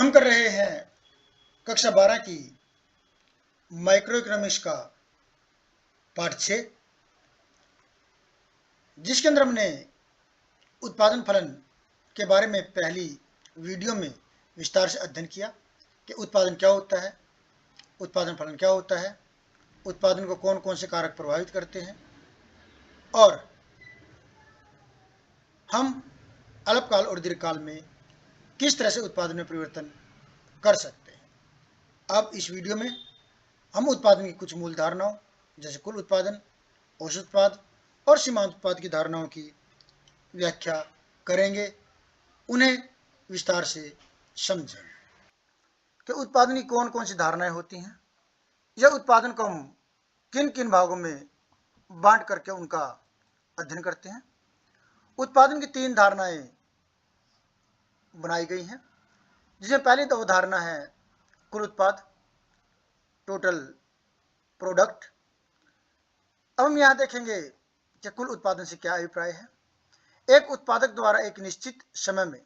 हम कर रहे हैं कक्षा 12 की माइक्रो इकोनॉमिक्स का पाठ 6, जिसके अंदर हमने उत्पादन फलन के बारे में पहली वीडियो में विस्तार से अध्ययन किया कि उत्पादन क्या होता है, उत्पादन फलन क्या होता है, उत्पादन को कौन कौन से कारक प्रभावित करते हैं और हम अल्पकाल और दीर्घकाल में किस तरह से उत्पादन में परिवर्तन कर सकते हैं। अब इस वीडियो में हम उत्पादन की कुछ मूल धारणाओं जैसे कुल उत्पादन, औसत उत्पाद और सीमांत उत्पाद की धारणाओं की व्याख्या करेंगे, उन्हें विस्तार से समझेंगे कि उत्पादन की कौन कौन सी धारणाएं होती हैं, यह उत्पादन को हम किन किन भागों में बांट करके उनका अध्ययन करते हैं। उत्पादन की 3 धारणाएं बनाई गई हैं, जिसमें पहली तो धारणा है कुल उत्पाद, टोटल प्रोडक्ट। अब हम यहाँ देखेंगे कि कुल उत्पादन से क्या अभिप्राय है। एक उत्पादक द्वारा एक निश्चित समय में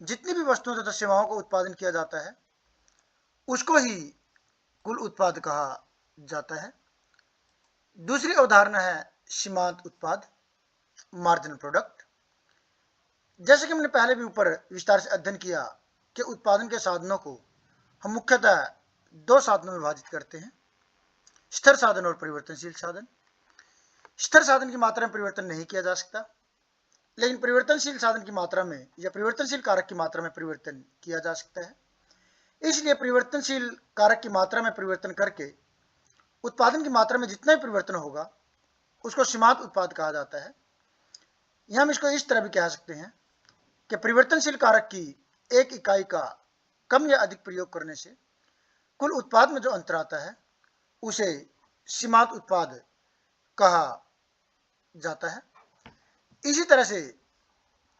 जितनी भी वस्तुओं तथा सेवाओं का उत्पादन किया जाता है उसको ही कुल उत्पाद कहा जाता है। दूसरी अवधारणा है सीमांत उत्पाद, मार्जिनल प्रोडक्ट। जैसे कि हमने पहले भी ऊपर विस्तार से अध्ययन किया कि उत्पादन के साधनों को हम मुख्यतः 2 साधनों में विभाजित करते हैं, स्थिर साधन और परिवर्तनशील साधन। स्थिर साधन की मात्रा में परिवर्तन नहीं किया जा सकता, लेकिन परिवर्तनशील साधन की मात्रा में या परिवर्तनशील कारक की मात्रा में परिवर्तन किया जा सकता है। इसलिए परिवर्तनशील कारक की मात्रा में परिवर्तन करके उत्पादन की मात्रा में जितना भी परिवर्तन होगा उसको सीमांत उत्पाद कहा जाता है। यह हम इसको इस तरह भी कह सकते हैं कि परिवर्तनशील कारक की एक इकाई का कम या अधिक प्रयोग करने से कुल उत्पाद में जो अंतर आता है उसे सीमांत उत्पाद कहा जाता है। इसी तरह से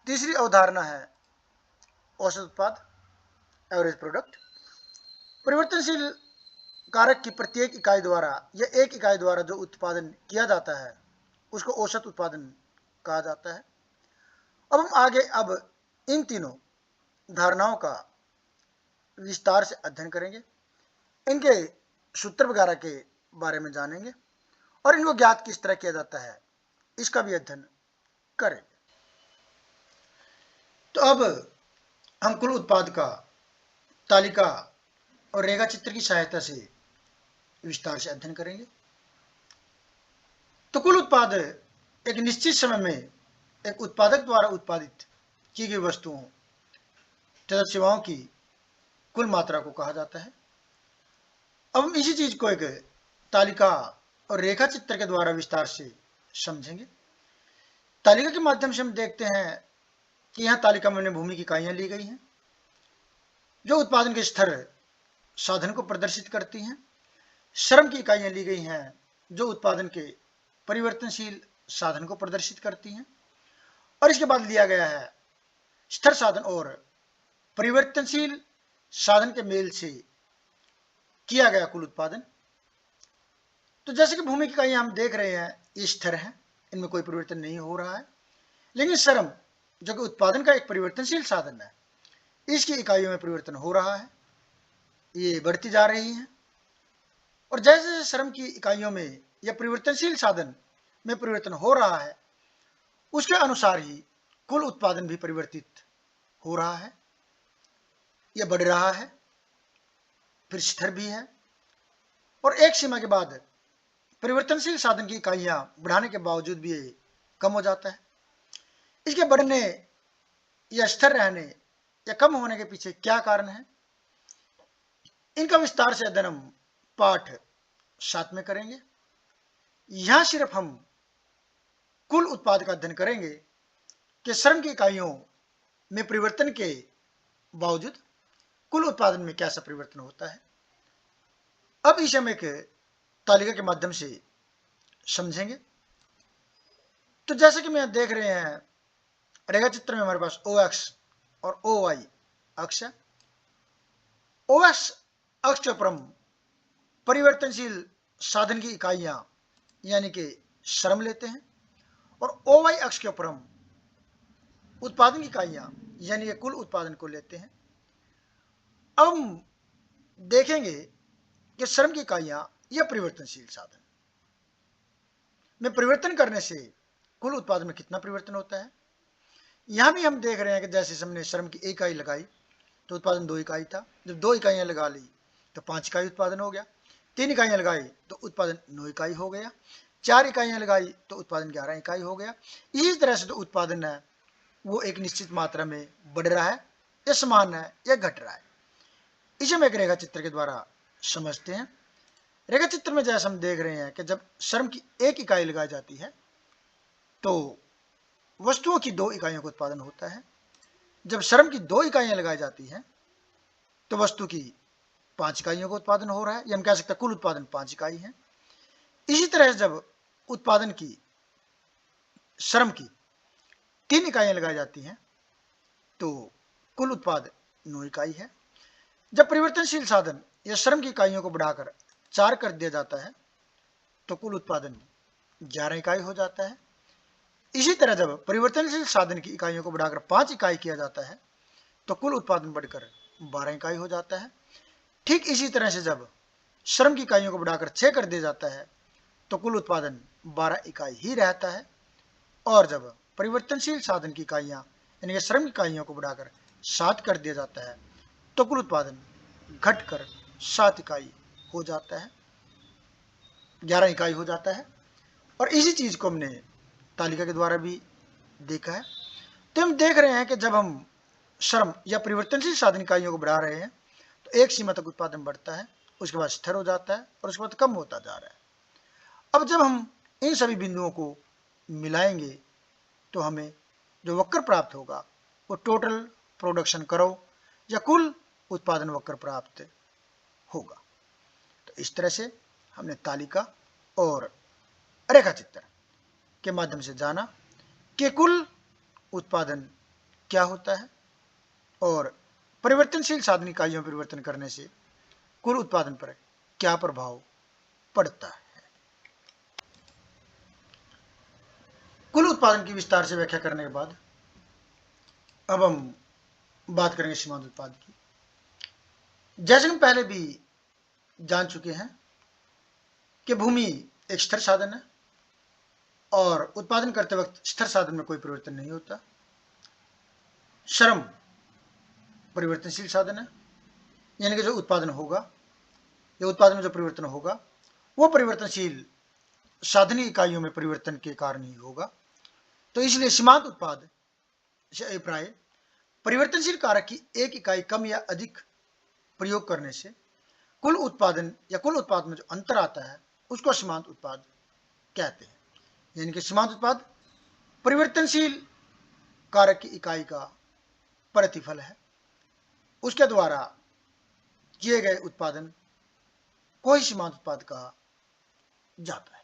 तीसरी अवधारणा है औसत उत्पाद, एवरेज प्रोडक्ट। परिवर्तनशील कारक की प्रत्येक इकाई द्वारा या एक इकाई द्वारा जो उत्पादन किया जाता है उसको औसत उत्पादन कहा जाता है। अब हम आगे इन तीनों धारणाओं का विस्तार से अध्ययन करेंगे, इनके सूत्र वगैरह के बारे में जानेंगे और इनको ज्ञात किस तरह किया जाता है इसका भी अध्ययन करेंगे। तो अब हम कुल उत्पाद का तालिका और रेखा चित्र की सहायता से विस्तार से अध्ययन करेंगे। तो कुल उत्पाद एक निश्चित समय में एक उत्पादक द्वारा उत्पादित की गई वस्तुओं तथा सेवाओं की कुल मात्रा को कहा जाता है। अब हम इसी चीज को एक तालिका और रेखा चित्र के द्वारा विस्तार से समझेंगे। तालिका के माध्यम से हम देखते हैं कि यहाँ तालिका में भूमि की इकाइयां ली गई हैं जो उत्पादन के स्थिर साधन को प्रदर्शित करती हैं। श्रम की इकाइयां ली गई हैं जो उत्पादन के परिवर्तनशील साधन को प्रदर्शित करती हैं। और इसके बाद लिया गया है स्थिर साधन और परिवर्तनशील साधन के मेल से किया गया कुल उत्पादन। तो जैसे कि भूमि की इकाइयां हम देख रहे हैं ये स्थिर है, इनमें कोई परिवर्तन नहीं हो रहा है, लेकिन श्रम जो कि उत्पादन का एक परिवर्तनशील साधन है इसकी इकाइयों में परिवर्तन हो रहा है, ये बढ़ती जा रही है। और जैसे जैसे श्रम की इकाइयों में या परिवर्तनशील साधन में परिवर्तन हो रहा है उसके अनुसार ही कुल उत्पादन भी परिवर्तित हो रहा है, यह बढ़ रहा है, फिर स्थिर भी है और एक सीमा के बाद परिवर्तनशील साधन की इकाइयां बढ़ाने के बावजूद भी ये कम हो जाता है। इसके बढ़ने या स्थिर रहने या कम होने के पीछे क्या कारण है, इनका विस्तार से अध्ययन हम पाठ 7 में करेंगे। यहां सिर्फ हम कुल उत्पाद का अध्ययन करेंगे कि श्रम की इकाइयों में परिवर्तन के बावजूद कुल उत्पादन में कैसा परिवर्तन होता है। अब इसे हम एक तालिका के माध्यम से समझेंगे। तो जैसे कि मैं देख रहे हैं रेखा चित्र में हमारे पास OX और OY अक्ष है। OX अक्ष के ऊपर हम परिवर्तनशील साधन की इकाइयां यानी कि श्रम लेते हैं और OY अक्ष के ऊपर हम उत्पादन की इकाइयां यानी कि कुल उत्पादन को लेते हैं। अब हम देखेंगे कि श्रम की इकाइयां या परिवर्तनशील साधन में परिवर्तन करने से कुल उत्पादन में कितना परिवर्तन होता है। यहां भी हम देख रहे हैं कि जैसे हमने श्रम की 1 इकाई लगाई तो उत्पादन 2 इकाई था, जब 2 इकाइयां लगा ली तो 5 इकाई उत्पादन हो गया, 3 इकाइयां लगाई तो उत्पादन 9 इकाई हो गया, 4 इकाइयां लगाई तो उत्पादन 11 इकाई हो गया। इसी तरह से जो उत्पादन है वो एक निश्चित मात्रा में बढ़ रहा है या समान है या घट रहा है। इसे हम एक रेखा चित्र के द्वारा समझते हैं। रेखा चित्र में जैसे हम देख रहे हैं कि जब श्रम की 1 इकाई लगाई जाती है तो वस्तुओं की 2 इकाइयों का उत्पादन होता है। जब श्रम की 2 इकाइयां लगाई जाती हैं तो वस्तु की 5 इकाइयों का उत्पादन हो रहा है, या हम कह सकते हैं कुल उत्पादन 5 इकाई है। इसी तरह से जब उत्पादन की श्रम की 3 इकाइयां लगाई जाती हैं तो कुल उत्पाद 9 इकाई है। जब परिवर्तनशील साधन या श्रम की इकाइयों को बढ़ाकर 4 कर दिया जाता है तो कुल उत्पादन 11 इकाई हो जाता है। इसी तरह जब परिवर्तनशील साधन की इकाइयों को बढ़ाकर 5 इकाई किया जाता है तो कुल उत्पादन बढ़कर 12 इकाई हो जाता है। ठीक इसी तरह से जब श्रम की इकाइयों को बढ़ाकर 6 कर दिया जाता है तो कुल उत्पादन 12 इकाई ही रहता है। और जब परिवर्तनशील साधन की इकाइयां यानी कि श्रम इकाइयों को बढ़ाकर 7 कर दिया जाता है तो कुल उत्पादन घटकर 7 इकाई हो जाता है, 11 इकाई हो जाता है। और इसी चीज को हमने तालिका के द्वारा भी देखा है। तो हम देख रहे हैं कि जब हम श्रम या परिवर्तनशील साधन इकाइयों को बढ़ा रहे हैं तो एक सीमा तक उत्पादन बढ़ता है, उसके बाद स्थिर हो जाता है और उसके बाद कम होता जा रहा है। अब जब हम इन सभी बिंदुओं को मिलाएंगे तो हमें जो वक्र प्राप्त होगा वो टोटल प्रोडक्शन कर्व या कुल उत्पादन वक्र प्राप्त होगा। तो इस तरह से हमने तालिका और रेखा चित्र के माध्यम से जाना कि कुल उत्पादन क्या होता है और परिवर्तनशील साधन इकाइयों में परिवर्तन करने से कुल उत्पादन पर क्या प्रभाव पड़ता है। कुल उत्पादन की विस्तार से व्याख्या करने के बाद अब हम बात करेंगे सीमांत उत्पाद की। जैसे हम पहले भी जान चुके हैं कि भूमि एक स्थिर साधन है और उत्पादन करते वक्त स्थिर साधन में कोई परिवर्तन नहीं होता। श्रम परिवर्तनशील साधन है, यानी कि जो उत्पादन होगा या उत्पादन में जो परिवर्तन होगा वो परिवर्तनशील साधनी इकाइयों में परिवर्तन के कारण ही होगा। तो इसलिए सीमांत उत्पाद से अभिप्राय परिवर्तनशील कारक की 1 इकाई कम या अधिक प्रयोग करने से कुल उत्पादन या कुल उत्पाद में जो अंतर आता है उसको सीमांत उत्पाद कहते हैं। यानी कि सीमांत उत्पाद परिवर्तनशील कारक की इकाई का प्रतिफल है, उसके द्वारा किए गए उत्पादन को ही सीमांत उत्पाद कहा जाता है।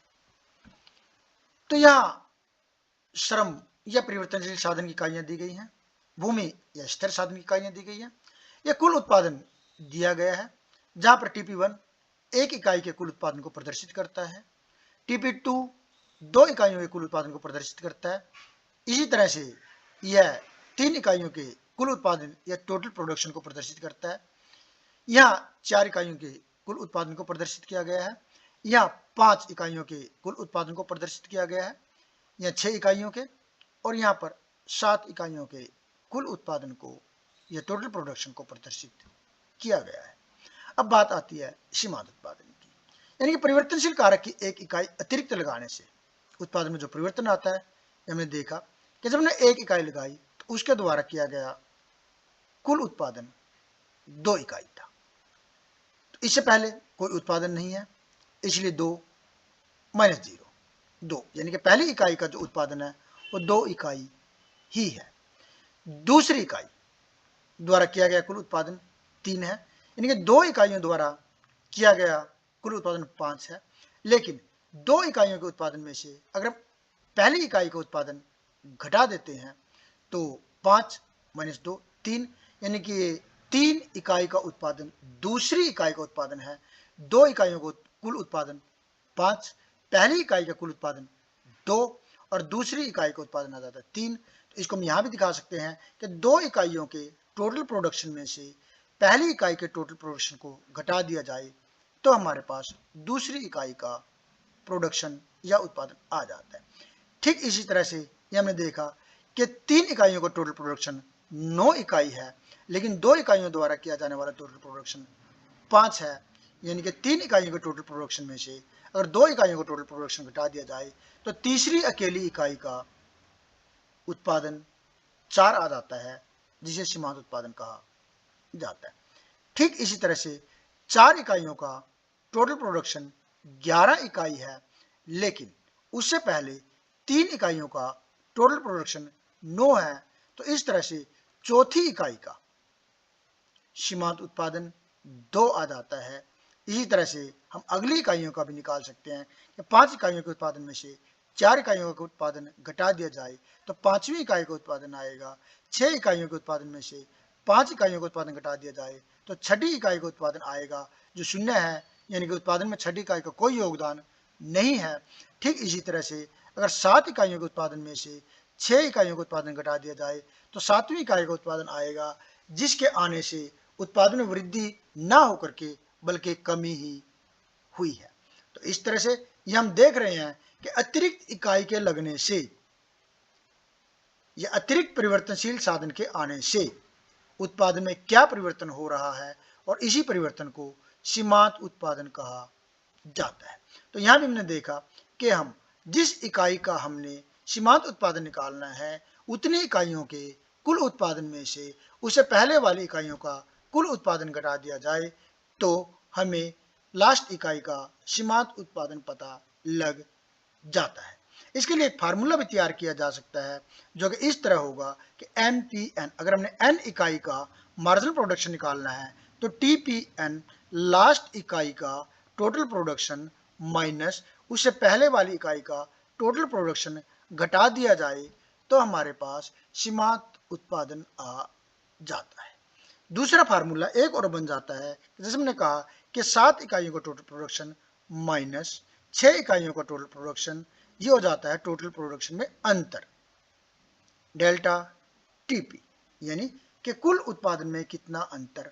तो यहां श्रम या परिवर्तनशील साधन की इकाइयां दी गई हैं, भूमि या स्थिर साधन की इकाइयां दी गई हैं, यह कुल उत्पादन दिया गया है जहां पर TP1 1 इकाई के कुल उत्पादन को प्रदर्शित करता है, TP2 2 इकाइयों के कुल उत्पादन को प्रदर्शित करता है। इसी तरह से यह 3 इकाइयों के कुल उत्पादन या टोटल प्रोडक्शन को प्रदर्शित करता है। यहाँ 4 इकाइयों के कुल उत्पादन को प्रदर्शित किया गया है, यहाँ 5 इकाइयों के कुल उत्पादन को प्रदर्शित किया गया है, यहाँ 6 इकाइयों के और यहाँ पर 7 इकाइयों के कुल उत्पादन को या टोटल प्रोडक्शन को प्रदर्शित किया गया है। अब बात आती है सीमांत उत्पादन की, यानी कि परिवर्तनशील कारक की 1 इकाई अतिरिक्त लगाने से उत्पादन में जो परिवर्तन आता है। हमने देखा कि जब हमने 1 इकाई लगाई तो उसके द्वारा किया गया कुल उत्पादन 2 इकाई था, तो इससे पहले कोई उत्पादन नहीं है, इसलिए 2 माइनस 0 2, यानी कि पहली इकाई का जो उत्पादन है वो 2 इकाई ही है। दूसरी इकाई द्वारा किया गया कुल उत्पादन 3 है, यानी कि 2 इकाइयों द्वारा किया गया कुल उत्पादन 5 है। लेकिन 2 इकाइयों के उत्पादन में से अगर हम पहली इकाई का उत्पादन घटा देते हैं तो 5 माइनस 2 3, यानी कि 3 इकाई का उत्पादन दूसरी इकाई का उत्पादन है। 2 इकाइयों को कुल उत्पादन 5, पहली इकाई का कुल उत्पादन 2 और दूसरी इकाई का उत्पादन आ जाता है 3। तो इसको हम यहाँ भी दिखा सकते हैं कि 2 इकाइयों के टोटल प्रोडक्शन में से पहली इकाई के टोटल प्रोडक्शन को घटा दिया जाए तो हमारे पास दूसरी इकाई का प्रोडक्शन या उत्पादन आ जाता है। ठीक इसी तरह से ये हमने देखा कि 3 इकाइयों का टोटल प्रोडक्शन 9 इकाई है, लेकिन 2 इकाइयों द्वारा किया जाने वाला टोटल प्रोडक्शन 5 है। यानी कि 3 इकाइयों के टोटल प्रोडक्शन में से अगर 2 इकाइयों का टोटल प्रोडक्शन घटा दिया जाए तो तीसरी अकेली इकाई का उत्पादन 4 आ जाता है, जिसे सीमांत उत्पादन कहा जाता है। ठीक इसी तरह से 4 इकाइयों का टोटल प्रोडक्शन 11 इकाई है, लेकिन उससे पहले 3 इकाइयों का टोटल प्रोडक्शन 9 है, तो इस तरह से चौथी इकाई का सीमांत उत्पादन 2 आ जाता है। इसी तरह से हम अगली इकाइयों का भी निकाल सकते हैं कि 5 इकाइयों के उत्पादन में से 4 इकाइयों का उत्पादन घटा दिया जाए तो 5वीं इकाई का उत्पादन आएगा। 6 इकाइयों के उत्पादन में से 5 इकाइयों का उत्पादन घटा दिया जाए तो छठी इकाई का उत्पादन आएगा, जो 0 है, यानी कि उत्पादन में छठी इकाई का कोई योगदान नहीं है। ठीक इसी तरह से अगर 7 इकाइयों के उत्पादन में से 6 इकाइयों का उत्पादन घटा दिया जाए तो 7वीं इकाई का उत्पादन आएगा, जिसके आने से उत्पादन में वृद्धि ना होकर के बल्कि कमी ही हुई है। तो इस तरह से ये हम देख रहे हैं कि अतिरिक्त इकाई के लगने से या अतिरिक्त परिवर्तनशील साधन के आने से उत्पादन में क्या परिवर्तन हो रहा है, और इसी परिवर्तन को सीमांत उत्पादन कहा जाता है। तो यहां भी हमने देखा कि हम जिस इकाई का हमने सीमांत उत्पादन निकालना है उतनी इकाइयों के कुल उत्पादन में से उससे पहले वाली इकाइयों का कुल उत्पादन घटा दिया जाए तो हमें लास्ट इकाई का सीमांत उत्पादन पता लग जाता है। इसके लिए एक फार्मूला भी तैयार किया जा सकता है जो कि इस तरह होगा कि MPN, अगर हमने n इकाई का मार्जिनल प्रोडक्शन निकालना है तो TPN लास्ट इकाई का टोटल प्रोडक्शन माइनस उससे पहले वाली इकाई का टोटल प्रोडक्शन घटा दिया जाए तो हमारे पास सीमांत उत्पादन आ जाता है। दूसरा फार्मूला एक और बन जाता है, जैसे हमने कहा कि 7 इकाइयों का टोटल प्रोडक्शन माइनस 6 इकाइयों का टोटल प्रोडक्शन, ये हो जाता है टोटल प्रोडक्शन में अंतर, डेल्टा TP, यानी कि कुल उत्पादन में कितना अंतर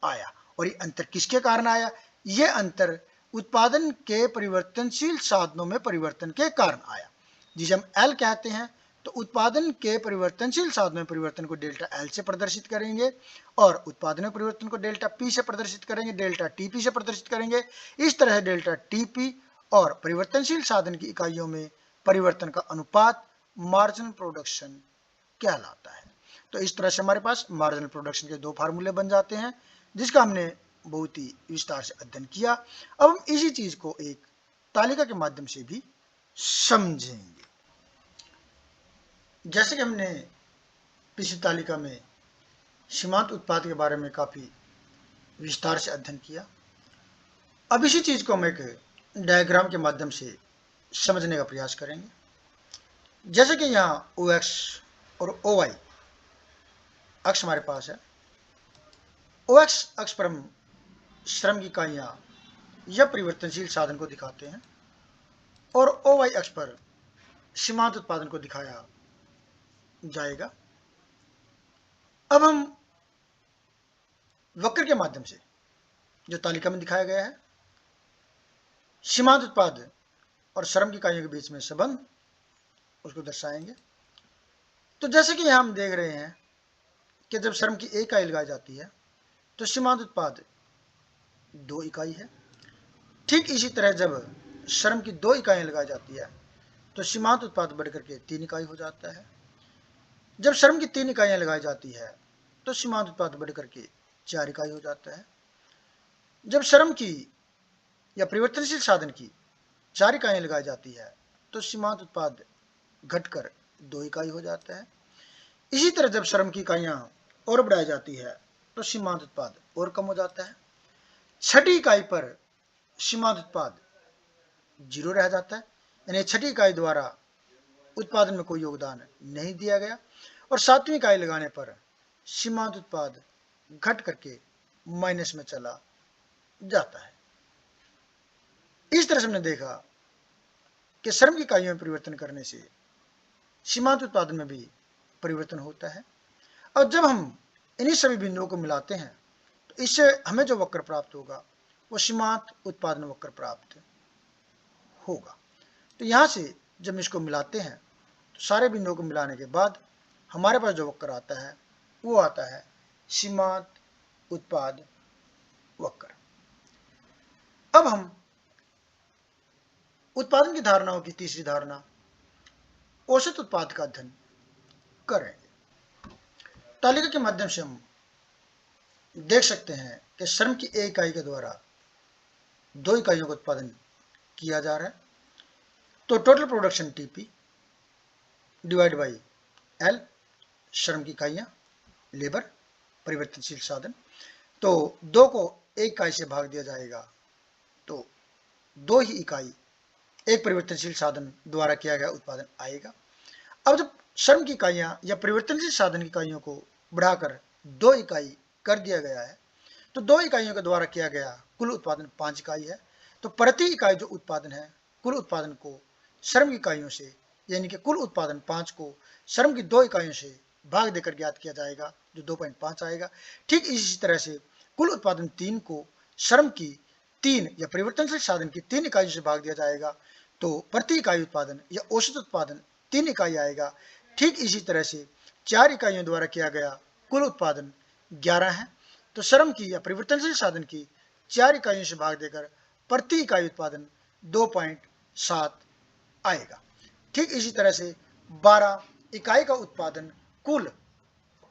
आया। और ये अंतर किसके कारण आया? ये अंतर उत्पादन के परिवर्तनशील साधनों में परिवर्तन के कारण आया, जिसे हम L कहते हैं। तो उत्पादन के परिवर्तनशील साधनों में परिवर्तन को डेल्टा L से प्रदर्शित करेंगे और उत्पादन में परिवर्तन को डेल्टा P से प्रदर्शित करेंगे, डेल्टा TP से प्रदर्शित करेंगे। इस तरह डेल्टा TP और परिवर्तनशील साधन की इकाइयों में परिवर्तन का अनुपात मार्जिनल प्रोडक्शन कहलाता है। तो इस तरह से हमारे पास मार्जिनल प्रोडक्शन के 2 फार्मूले बन जाते हैं, जिसका हमने बहुत ही विस्तार से अध्ययन किया। अब हम इसी चीज को एक तालिका के माध्यम से भी समझेंगे। जैसे कि हमने पिछली तालिका में सीमांत उत्पाद के बारे में काफी विस्तार से अध्ययन किया, अब इसी चीज को हम एक डायग्राम के माध्यम से समझने का प्रयास करेंगे। जैसे कि यहाँ OX और OY अक्ष हमारे पास है। OX अक्ष पर हम श्रम की इकाइयां या परिवर्तनशील साधन को दिखाते हैं और OY अक्ष पर सीमांत उत्पादन को दिखाया जाएगा। अब हम वक्र के माध्यम से जो तालिका में दिखाया गया है सीमांत उत्पाद और श्रम की इकाइयों के बीच में संबंध उसको दर्शाएंगे। तो जैसे कि यहां हम देख रहे हैं कि जब श्रम की 1 इकाई लगाई जाती है तो सीमांत उत्पाद 2 इकाई है। ठीक इसी तरह जब श्रम की 2 इकाइयां लगाई जाती है तो सीमांत उत्पाद बढ़कर के 3 इकाई हो जाता है। जब श्रम की 3 इकाइयां लगाई जाती है तो सीमांत उत्पाद बढ़कर के 4 इकाई हो जाता है। जब श्रम की या परिवर्तनशील साधन की 4 इकाइयां लगाई जाती है तो सीमांत उत्पाद घटकर 2 इकाई हो जाता है। इसी तरह जब श्रम की इकाइयां और बढ़ाई जाती है तो सीमांत उत्पाद और कम हो जाता है। छठी इकाई पर सीमांत उत्पाद 0 रह जाता है, यानी छठी इकाई द्वारा उत्पादन में कोई योगदान नहीं दिया गया। और 7वीं इकाई लगाने पर सीमांत उत्पाद घट करके माइनस में चला जाता है। इस तरह से हमने देखा कि श्रम की इकाइयों में परिवर्तन करने से सीमांत उत्पादन में भी परिवर्तन होता है। और जब हम इन्हीं सभी बिंदुओं को मिलाते हैं तो इससे हमें जो वक्र प्राप्त होगा वो सीमांत उत्पादन वक्र प्राप्त होगा। तो यहाँ से जब इसको मिलाते हैं तो सारे बिंदुओं को मिलाने के बाद हमारे पास जो वक्र आता है वो आता है सीमांत उत्पाद वक्र। अब हम उत्पादन की धारणाओं की तीसरी धारणा औसत उत्पाद का अध्ययन करेंगे। तालिका के माध्यम से हम देख सकते हैं कि श्रम की एक इकाई के द्वारा 2 इकाइयों का उत्पादन किया जा रहा है। तो total production TP divide by L, श्रम की इकाइयां, लेबर, परिवर्तनशील साधन। तो 2 को 1 इकाई से भाग दिया जाएगा तो 2 ही इकाई एक परिवर्तनशील साधन द्वारा किया गया उत्पादन आएगा। अब जब श्रम की इकाइयां या परिवर्तनशील साधन की इकाइयों को बढ़ाकर 2 इकाई कर दिया गया है तो 2 इकाइयों के द्वारा किया गया कुल उत्पादन 5 इकाई है। तो प्रति इकाई जो उत्पादन है, कुल उत्पादन को श्रम की इकाइयों से, यानी कि कुल उत्पादन 5 को श्रम की 2 इकाइयों से भाग देकर ज्ञात किया जाएगा जो 2.5 आएगा। ठीक इसी तरह से कुल उत्पादन 3 को श्रम की 3 या परिवर्तनशील साधन की 3 इकाइयों से भाग दिया जाएगा तो प्रति इकाई उत्पादन या औसत उत्पादन 3 इकाई आएगा। ठीक इसी तरह से 4 इकाइयों द्वारा किया गया कुल उत्पादन 11 है। तो श्रम की या परिवर्तनशील साधन की 4 इकाइयों से भाग देकर प्रति इकाई उत्पादन 2.7 आएगा। ठीक इसी तरह से 12 इकाई का उत्पादन कुल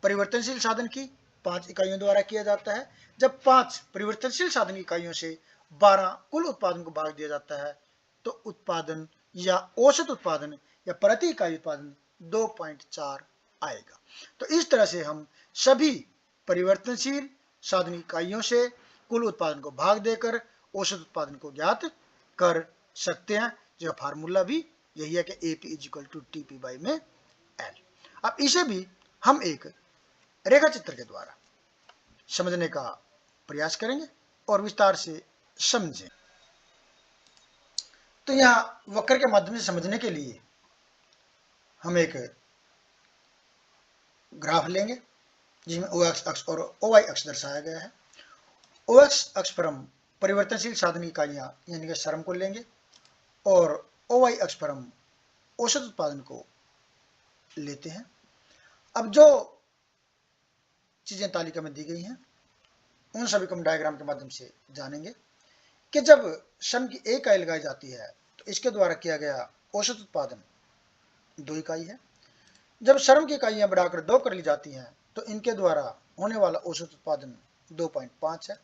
परिवर्तनशील साधन की 5 इकाइयों द्वारा किया जाता है। जब 5 परिवर्तनशील साधन की इकाइयों से 12 कुल उत्पादन को भाग दिया जाता है तो उत्पादन या औसत उत्पादन या प्रति इकाई उत्पादन 2.4 आएगा। तो इस तरह से हम सभी परिवर्तनशील साधन इकाइयों से कुल उत्पादन को भाग देकर औसत उत्पादन को ज्ञात कर सकते हैं। जो फार्मूला भी यही है कि AP = TP/L। अब इसे भी हम एक रेखा चित्र के द्वारा समझने का प्रयास करेंगे और विस्तार से समझें। तो यहाँ वक्र के माध्यम से समझने के लिए हम एक ग्राफ लेंगे जिसमें OX अक्ष और OY अक्ष दर्शाया गया है। OX अक्ष पर हम परिवर्तनशील साधन की इकाइयां यानी कि श्रम को लेंगे और OY अक्ष पर हम औसत उत्पादन को लेते हैं। अब जो चीजें तालिका में दी गई हैं उन सभी को हम डायग्राम के माध्यम से जानेंगे कि जब श्रम की 1 इकाई लगाई जाती है तो इसके द्वारा किया गया औसत उत्पादन 2 इकाई है। जब श्रम की इकाइयां बढ़ाकर 2 कर ली जाती हैं तो इनके द्वारा होने वाला औसत उत्पादन 2.5 है।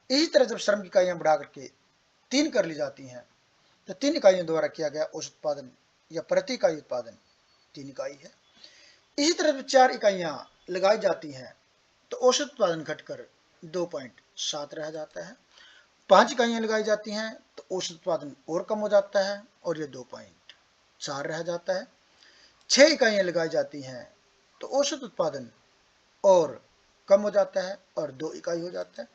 इसी तरह जब श्रम की इकाइयां बढ़ाकर के 3 कर ली जाती हैं तो 3 इकाइयों द्वारा किया गया औसत उत्पादन या प्रति इकाई उत्पादन 3 इकाई है। इसी तरह जब 4 इकाइयां लगाई जाती हैं तो औसत उत्पादन घटकर 2.7 रह जाता है। 5 इकाइयां लगाई जाती हैं तो औसत उत्पादन और कम हो जाता है और ये 2.4 रह जाता है। 6 इकाइयां लगाई जाती हैं तो औसत उत्पादन और कम हो जाता है और 2 इकाई हो जाता है।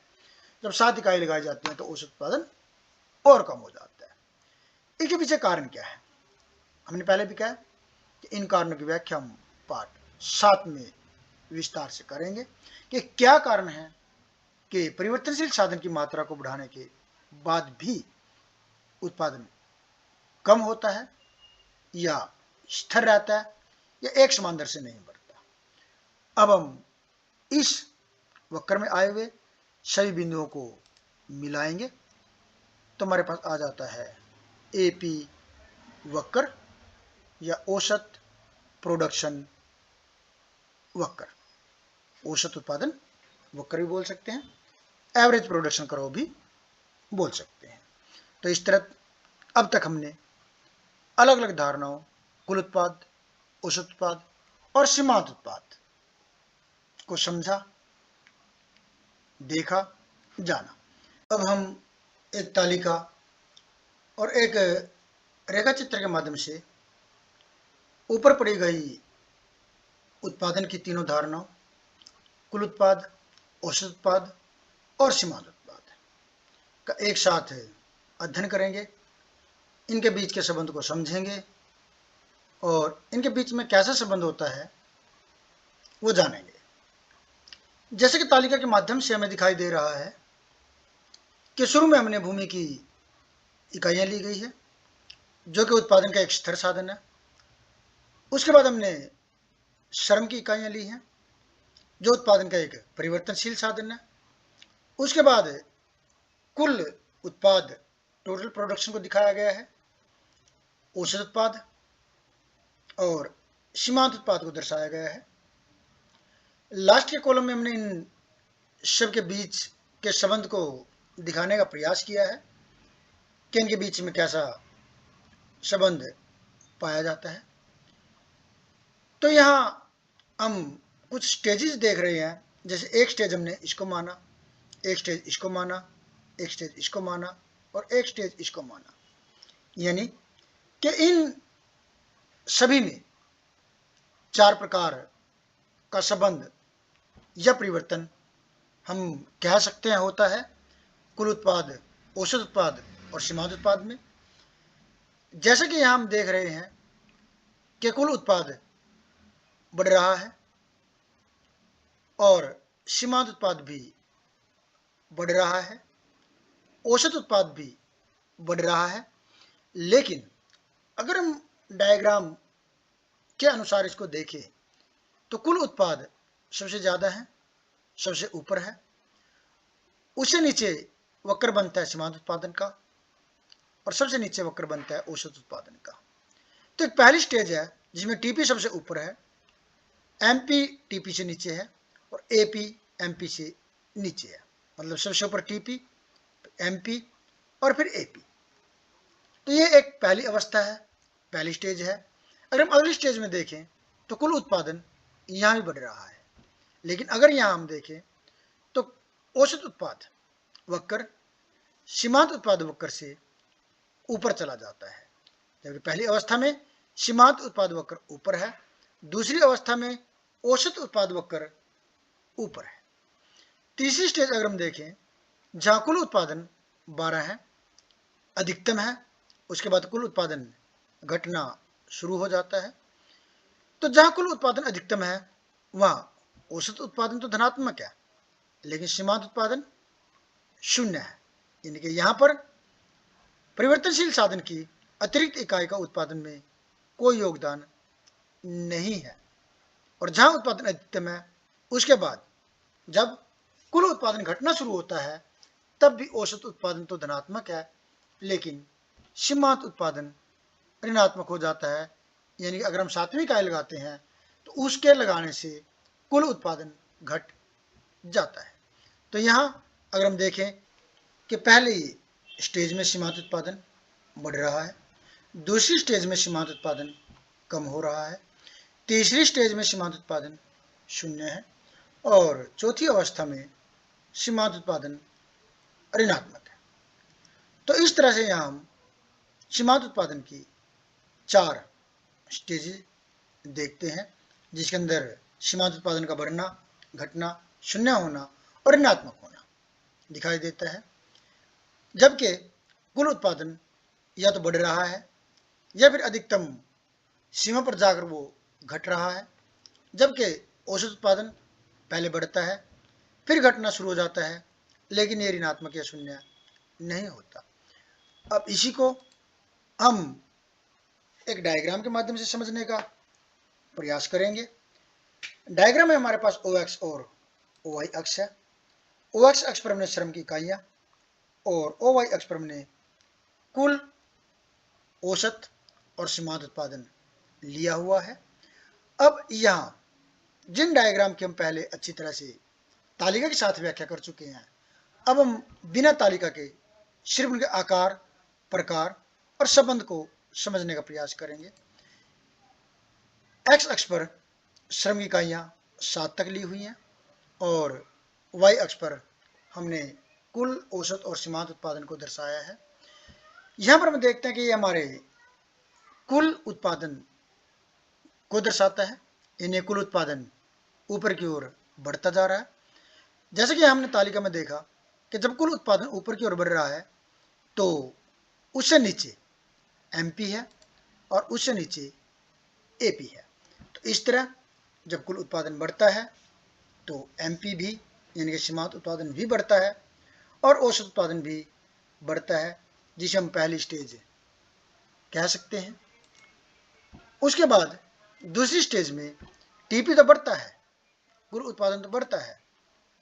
जब 7 इकाई लगाई जाती हैं तो औसत उत्पादन और कम हो जाता है। इसके पीछे कारण क्या है? हमने पहले भी कहा कि इन कारणों की व्याख्या हम पाठ 7 में विस्तार से करेंगे कि क्या कारण है कि परिवर्तनशील साधन की मात्रा को बढ़ाने के बाद भी उत्पादन कम होता है या स्थिर रहता है या एक समान दर से नहीं बढ़ता। अब हम इस वक्र में आए हुए सभी बिंदुओं को मिलाएंगे तो हमारे पास आ जाता है AP वक्र या औसत प्रोडक्शन वक्र, औसत उत्पादन वक्र भी बोल सकते हैं, एवरेज प्रोडक्शन कर्व भी बोल सकते हैं। तो इस तरह अब तक हमने अलग अलग धारणाओं कुल उत्पाद, औसत उत्पाद और सीमांत उत्पाद को समझा, देखा, जाना। अब हम एक तालिका और एक रेखा चित्र के माध्यम से ऊपर पड़ी गई उत्पादन की तीनों धारणाओं कुल उत्पाद, औसत उत्पाद और सीमांत उत्पाद का एक साथ अध्ययन करेंगे। इनके बीच के संबंध को समझेंगे और इनके बीच में कैसा संबंध होता है वो जानेंगे। जैसे कि तालिका के माध्यम से हमें दिखाई दे रहा है कि शुरू में हमने भूमि की इकाइयां ली गई है जो कि उत्पादन का एक स्थिर साधन है। उसके बाद हमने श्रम की इकाइयां ली हैं जो उत्पादन का एक परिवर्तनशील साधन है। उसके बाद कुल उत्पाद, टोटल प्रोडक्शन को दिखाया गया है, औसत उत्पाद और सीमांत उत्पाद को दर्शाया गया है। लास्ट के कॉलम में हमने इन सब के बीच के संबंध को दिखाने का प्रयास किया है कि इनके बीच में कैसा संबंध पाया जाता है। तो यहाँ हम कुछ स्टेजेस देख रहे हैं। जैसे एक स्टेज हमने इसको माना, एक स्टेज इसको माना, एक स्टेज इसको माना और एक स्टेज इसको माना, यानी कि इन सभी में 4 प्रकार का संबंध या परिवर्तन हम कह सकते हैं होता है कुल उत्पाद, औसत उत्पाद और सीमांत उत्पाद में। जैसे कि यहाँ हम देख रहे हैं कि कुल उत्पाद बढ़ रहा है और सीमांत उत्पाद भी बढ़ रहा है, औसत उत्पाद भी बढ़ रहा है। लेकिन अगर हम डायग्राम के अनुसार इसको देखें तो कुल उत्पाद सबसे ज़्यादा है, सबसे ऊपर है, उससे नीचे वक्र बनता है सीमांत उत्पादन का और सबसे नीचे वक्र बनता है औसत उत्पादन का। तो एक पहली स्टेज है जिसमें टीपी सबसे ऊपर है, एमपी टीपी से नीचे है और एपी एमपी से नीचे है। मतलब सबसे ऊपर टीपी, एमपी और फिर एपी। तो ये एक पहली अवस्था है, पहली स्टेज है। अगर हम अगली स्टेज में देखें तो कुल उत्पादन यहाँ भी बढ़ रहा है, लेकिन अगर यहाँ हम देखें तो औसत उत्पाद वक्र सीमांत उत्पाद वक्र से ऊपर चला जाता है। जबकि पहली अवस्था में सीमांत उत्पाद वक्र ऊपर है, दूसरी अवस्था में औसत उत्पाद वक्र ऊपर है। तीसरी स्टेज अगर हम देखें जहाँ कुल उत्पादन 12 है, अधिकतम है, उसके बाद कुल उत्पादन घटना शुरू हो जाता है। तो जहाँ कुल उत्पादन अधिकतम है वहाँ औसत उत्पादन तो धनात्मक है, लेकिन सीमांत उत्पादन 0 है। यानी कि यहाँ पर परिवर्तनशील साधन की अतिरिक्त इकाई का उत्पादन में कोई योगदान नहीं है। और जहाँ उत्पादन अधिकतम है उसके बाद जब कुल उत्पादन घटना शुरू होता है तब भी औसत उत्पादन तो धनात्मक है, लेकिन सीमांत उत्पादन ऋणात्मक हो जाता है। यानी कि अगर हम 7वीं इकाई लगाते हैं तो उसके लगाने से कुल उत्पादन घट जाता है। तो यहाँ अगर हम देखें कि पहले स्टेज में सीमांत उत्पादन बढ़ रहा है, दूसरी स्टेज में सीमांत उत्पादन कम हो रहा है, तीसरी स्टेज में सीमांत उत्पादन 0 है और चौथी अवस्था में सीमांत उत्पादन ऋणात्मक है। तो इस तरह से यहाँ हम सीमांत उत्पादन की 4 स्टेजेस देखते हैं, जिसके अंदर सीमांत उत्पादन का बढ़ना, घटना, 0 होना और ऋणात्मक होना दिखाई देता है। जबकि कुल उत्पादन या तो बढ़ रहा है या फिर अधिकतम सीमा पर जाकर वो घट रहा है, जबकि औसत उत्पादन पहले बढ़ता है फिर घटना शुरू हो जाता है, लेकिन ये ऋणात्मक या 0 नहीं होता। अब इसी को हम एक डायग्राम के माध्यम से समझने का प्रयास करेंगे। डायग्राम में हमारे पास ओ एक्स और ओ वाई अक्ष है। ओ एक्स अक्ष पर हमने श्रम की इकाइयाँ और ओ वाई अक्ष पर हमने कुल, औसत और सीमांत उत्पादन लिया हुआ है। अब यहाँ जिन डायग्राम की हम पहले अच्छी तरह से तालिका के साथ व्याख्या कर चुके हैं, अब हम बिना तालिका के सिर्फ उनके आकार, प्रकार और संबंध को समझने का प्रयास करेंगे। एक्स अक्ष पर श्रम इकाइयाँ 7 तक ली हुई हैं और वाई अक्ष पर हमने कुल, औसत और सीमांत उत्पादन को दर्शाया है। यहाँ पर हम देखते हैं कि ये हमारे कुल उत्पादन को दर्शाता है, इन्हें कुल उत्पादन ऊपर की ओर बढ़ता जा रहा है। जैसे कि हमने तालिका में देखा कि जब कुल उत्पादन ऊपर की ओर बढ़ रहा है तो उससे नीचे एमपी है और उससे नीचे एपी है। तो इस तरह जब कुल उत्पादन बढ़ता है तो एमपी भी यानी कि सीमांत उत्पादन भी बढ़ता है और औसत उत्पादन भी बढ़ता है, जिसे हम पहली स्टेज कह सकते हैं। उसके बाद दूसरी स्टेज में टीपी तो बढ़ता है, कुल उत्पादन तो बढ़ता है,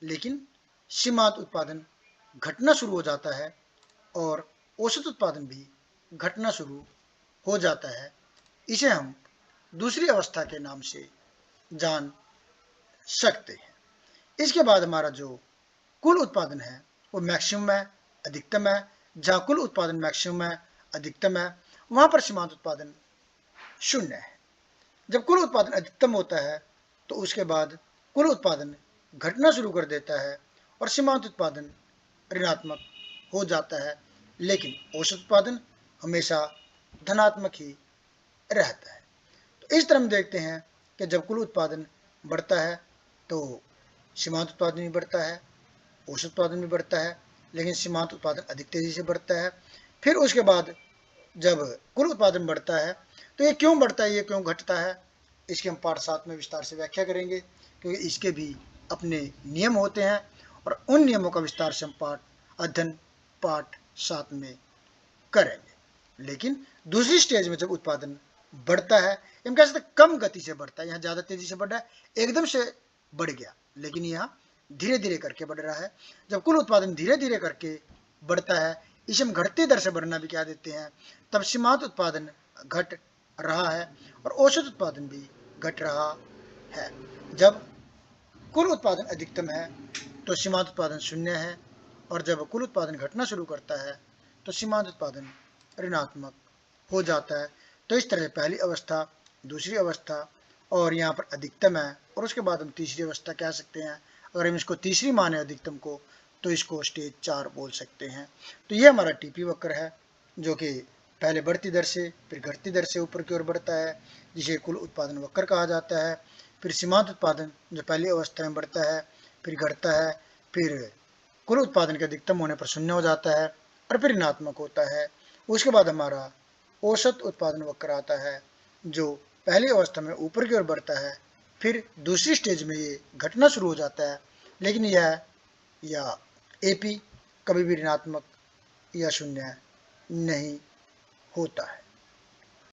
लेकिन सीमांत उत्पादन घटना शुरू हो जाता है और औसत उत्पादन भी घटना शुरू हो जाता है। इसे हम दूसरी अवस्था के नाम से जान सकते हैं। इसके बाद हमारा जो कुल उत्पादन है वो मैक्सिमम है, अधिकतम है। जहाँ कुल उत्पादन मैक्सिमम है, अधिकतम है, वहाँ पर सीमांत उत्पादन शून्य है। जब कुल उत्पादन अधिकतम होता है तो उसके बाद कुल उत्पादन घटना शुरू कर देता है और सीमांत उत्पादन ऋणात्मक हो जाता है, लेकिन औसत उत्पादन हमेशा धनात्मक ही रहता है। तो इस तरह हम देखते हैं कि जब कुल उत्पादन बढ़ता है तो सीमांत उत्पादन भी बढ़ता है, औसत उत्पादन भी बढ़ता है, लेकिन सीमांत उत्पादन अधिक तेजी से बढ़ता है। फिर उसके बाद जब कुल उत्पादन बढ़ता है तो ये क्यों बढ़ता है, ये क्यों घटता है, इसकी हम पाठ 7 में विस्तार से व्याख्या करेंगे, क्योंकि इसके भी अपने नियम होते हैं और उन नियमों का विस्तार से हम अध्ययन पाठ 7 में करेंगे। लेकिन दूसरी स्टेज में जब उत्पादन बढ़ता है, हम कह सकते कम गति से बढ़ता है, यहाँ ज़्यादा तेजी से बढ़ रहा है, एकदम से बढ़ गया, लेकिन यहाँ धीरे धीरे करके बढ़ रहा है। जब कुल उत्पादन धीरे धीरे करके बढ़ता है, इसे हम घटती दर से बढ़ना भी कह देते हैं, तब सीमांत उत्पादन घट रहा है और औसत उत्पादन भी घट रहा है। जब कुल उत्पादन अधिकतम है तो सीमांत उत्पादन शून्य है, और जब कुल उत्पादन घटना शुरू करता है तो सीमांत उत्पादन ऋणात्मक हो जाता है। तो इस तरह पहली अवस्था, दूसरी अवस्था, और यहाँ पर अधिकतम है, और उसके बाद हम तीसरी अवस्था कह सकते हैं। अगर हम इसको तीसरी माने अधिकतम को, तो इसको स्टेज 4 बोल सकते हैं। तो ये हमारा टीपी वक्र है, जो कि पहले बढ़ती दर से फिर घटती दर से ऊपर की ओर बढ़ता है, जिसे कुल उत्पादन वक्र कहा जाता है। फिर सीमांत उत्पादन जो पहली अवस्था में बढ़ता है, फिर घटता है, फिर कुल उत्पादन के अधिकतम होने पर शून्य हो जाता है और फिर ऋणात्मक होता है। उसके बाद हमारा औसत उत्पादन वक्र आता है, जो पहली अवस्था में ऊपर की ओर बढ़ता है, फिर दूसरी स्टेज में ये घटना शुरू हो जाता है, लेकिन यह या एपी कभी भी ऋणात्मक या शून्य नहीं होता है।